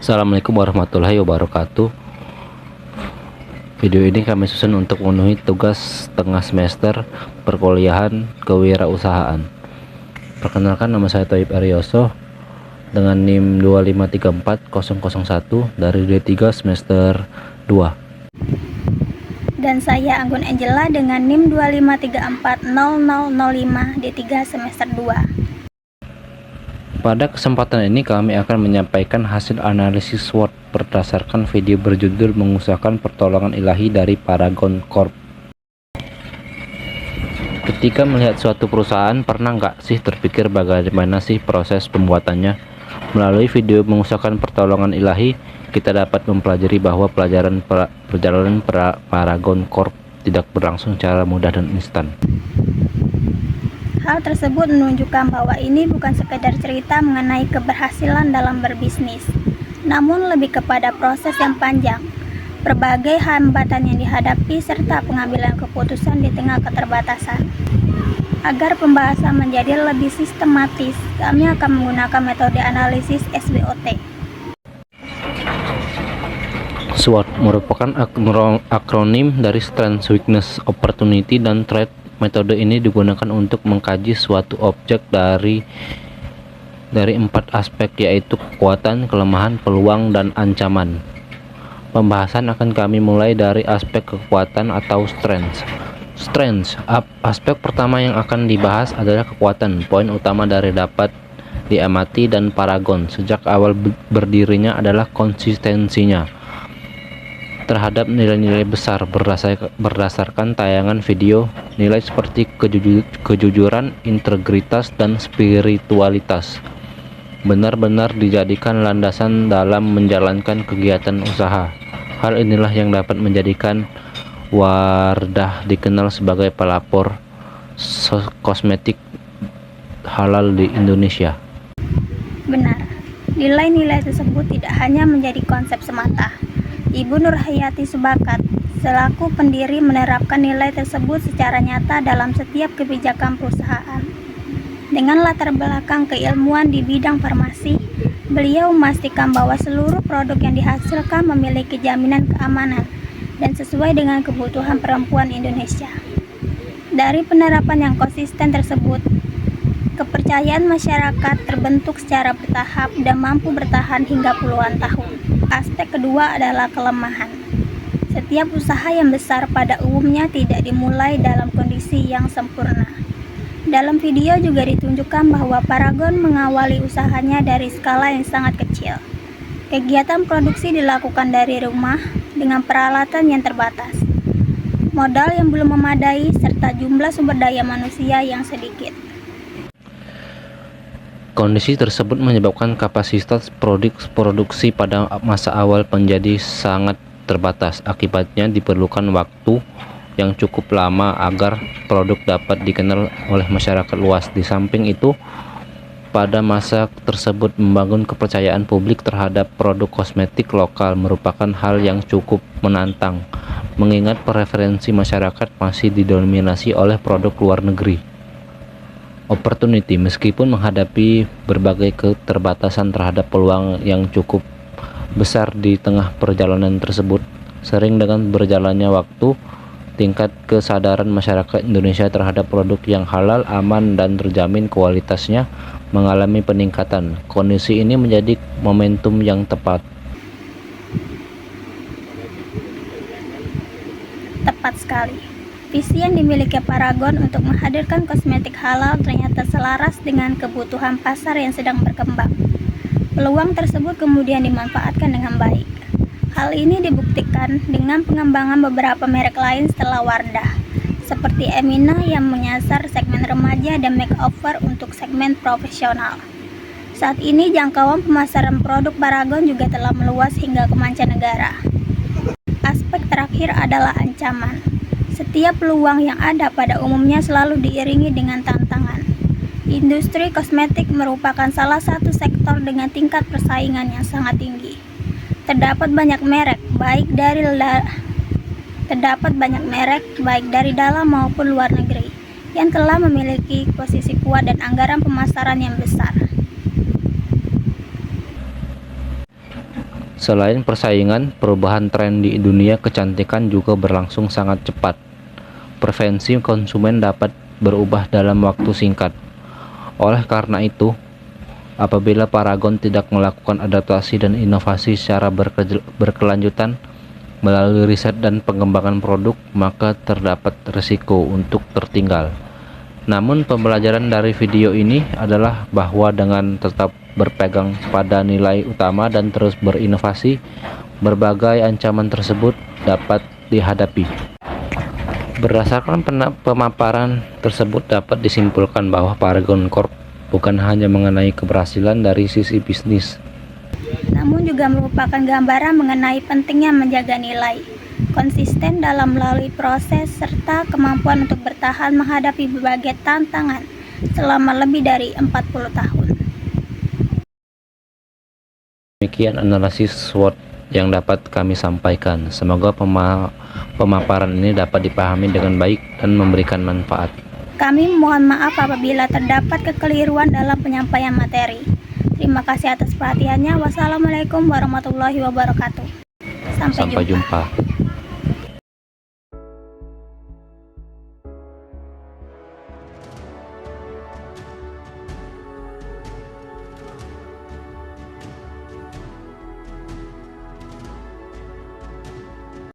Assalamualaikum warahmatullahi wabarakatuh. Video ini kami susun untuk memenuhi tugas tengah semester perkuliahan kewirausahaan. Perkenalkan, nama saya Thoib Aryoso dengan NIM 2534001 dari D3 semester 2. Dan saya Anggun Angela dengan NIM 2534005 D3 semester 2. Pada kesempatan ini kami akan menyampaikan hasil analisis SWOT berdasarkan video berjudul Mengusahakan Pertolongan Ilahi dari Paragon Corp. Ketika melihat suatu perusahaan, pernah nggak sih terpikir bagaimana sih proses pembuatannya? Melalui video Mengusahakan Pertolongan Ilahi, kita dapat mempelajari bahwa perjalanan Paragon Corp tidak berlangsung secara mudah dan instan. Hal tersebut menunjukkan bahwa ini bukan sekedar cerita mengenai keberhasilan dalam berbisnis, namun lebih kepada proses yang panjang, berbagai hambatan yang dihadapi, serta pengambilan keputusan di tengah keterbatasan. Agar pembahasan menjadi lebih sistematis, kami akan menggunakan metode analisis SWOT. SWOT merupakan akronim dari Strength, Weakness, Opportunity, dan Threat. Metode ini digunakan untuk mengkaji suatu objek dari 4 aspek, yaitu kekuatan, kelemahan, peluang, dan ancaman. Pembahasan akan kami mulai dari aspek kekuatan atau strength. Aspek pertama yang akan dibahas adalah kekuatan. Poin utama dari dapat diamati dan Paragon sejak awal berdirinya adalah konsistensinya terhadap nilai-nilai besar berdasarkan tayangan video. Nilai seperti kejujuran, integritas, dan spiritualitas benar-benar dijadikan landasan dalam menjalankan kegiatan usaha. Hal inilah yang dapat menjadikan Wardah dikenal sebagai pelapor kosmetik halal di Indonesia. Benar, nilai-nilai tersebut tidak hanya menjadi konsep semata. Ibu Nurhayati Subakat selaku pendiri menerapkan nilai tersebut secara nyata dalam setiap kebijakan perusahaan. Dengan latar belakang keilmuan di bidang farmasi, beliau memastikan bahwa seluruh produk yang dihasilkan memiliki jaminan keamanan dan sesuai dengan kebutuhan perempuan Indonesia. Dari penerapan yang konsisten tersebut, kepercayaan masyarakat terbentuk secara bertahap dan mampu bertahan hingga puluhan tahun. Aspek kedua adalah kelemahan. Setiap usaha yang besar pada umumnya tidak dimulai dalam kondisi yang sempurna. Dalam video juga ditunjukkan bahwa Paragon mengawali usahanya dari skala yang sangat kecil. Kegiatan produksi dilakukan dari rumah dengan peralatan yang terbatas, modal yang belum memadai, serta jumlah sumber daya manusia yang sedikit. Kondisi tersebut menyebabkan kapasitas produksi pada masa awal menjadi sangat terbatas. Akibatnya diperlukan waktu yang cukup lama agar produk dapat dikenal oleh masyarakat luas. Di samping itu, pada masa tersebut membangun kepercayaan publik terhadap produk kosmetik lokal merupakan hal yang cukup menantang, mengingat preferensi masyarakat masih didominasi oleh produk luar negeri. Opportunity, meskipun menghadapi berbagai keterbatasan terhadap peluang yang cukup besar di tengah perjalanan tersebut, sering dengan berjalannya waktu, tingkat kesadaran masyarakat Indonesia terhadap produk yang halal, aman, dan terjamin kualitasnya mengalami peningkatan. Kondisi ini menjadi momentum yang tepat sekali. Visi yang dimiliki Paragon untuk menghadirkan kosmetik halal ternyata selaras dengan kebutuhan pasar yang sedang berkembang. Peluang tersebut kemudian dimanfaatkan dengan baik. Hal ini dibuktikan dengan pengembangan beberapa merek lain setelah Wardah, seperti Emina yang menyasar segmen remaja dan makeover untuk segmen profesional. Saat ini jangkauan pemasaran produk Paragon juga telah meluas hingga ke mancanegara. Aspek terakhir adalah ancaman. Setiap peluang yang ada pada umumnya selalu diiringi dengan tantangan. Industri kosmetik merupakan salah satu sektor dengan tingkat persaingan yang sangat tinggi. Terdapat banyak merek baik dari dalam maupun luar negeri yang telah memiliki posisi kuat dan anggaran pemasaran yang besar. Selain persaingan, perubahan tren di dunia kecantikan juga berlangsung sangat cepat. Preferensi konsumen dapat berubah dalam waktu singkat. Oleh karena itu, apabila Paragon tidak melakukan adaptasi dan inovasi secara berkelanjutan melalui riset dan pengembangan produk, maka terdapat risiko untuk tertinggal. Namun, pembelajaran dari video ini adalah bahwa dengan tetap berpegang pada nilai utama dan terus berinovasi, berbagai ancaman tersebut dapat dihadapi. Berdasarkan pemaparan tersebut dapat disimpulkan bahwa Paragon Corp bukan hanya mengenai keberhasilan dari sisi bisnis, namun juga merupakan gambaran mengenai pentingnya menjaga nilai, konsisten dalam melalui proses, serta kemampuan untuk bertahan menghadapi berbagai tantangan selama lebih dari 40 tahun. Demikian analisis SWOT yang dapat kami sampaikan. Semoga pemaparan ini dapat dipahami dengan baik dan memberikan manfaat. Kami mohon maaf apabila terdapat kekeliruan dalam penyampaian materi. Terima kasih atas perhatiannya. Wassalamualaikum warahmatullahi wabarakatuh. Sampai jumpa.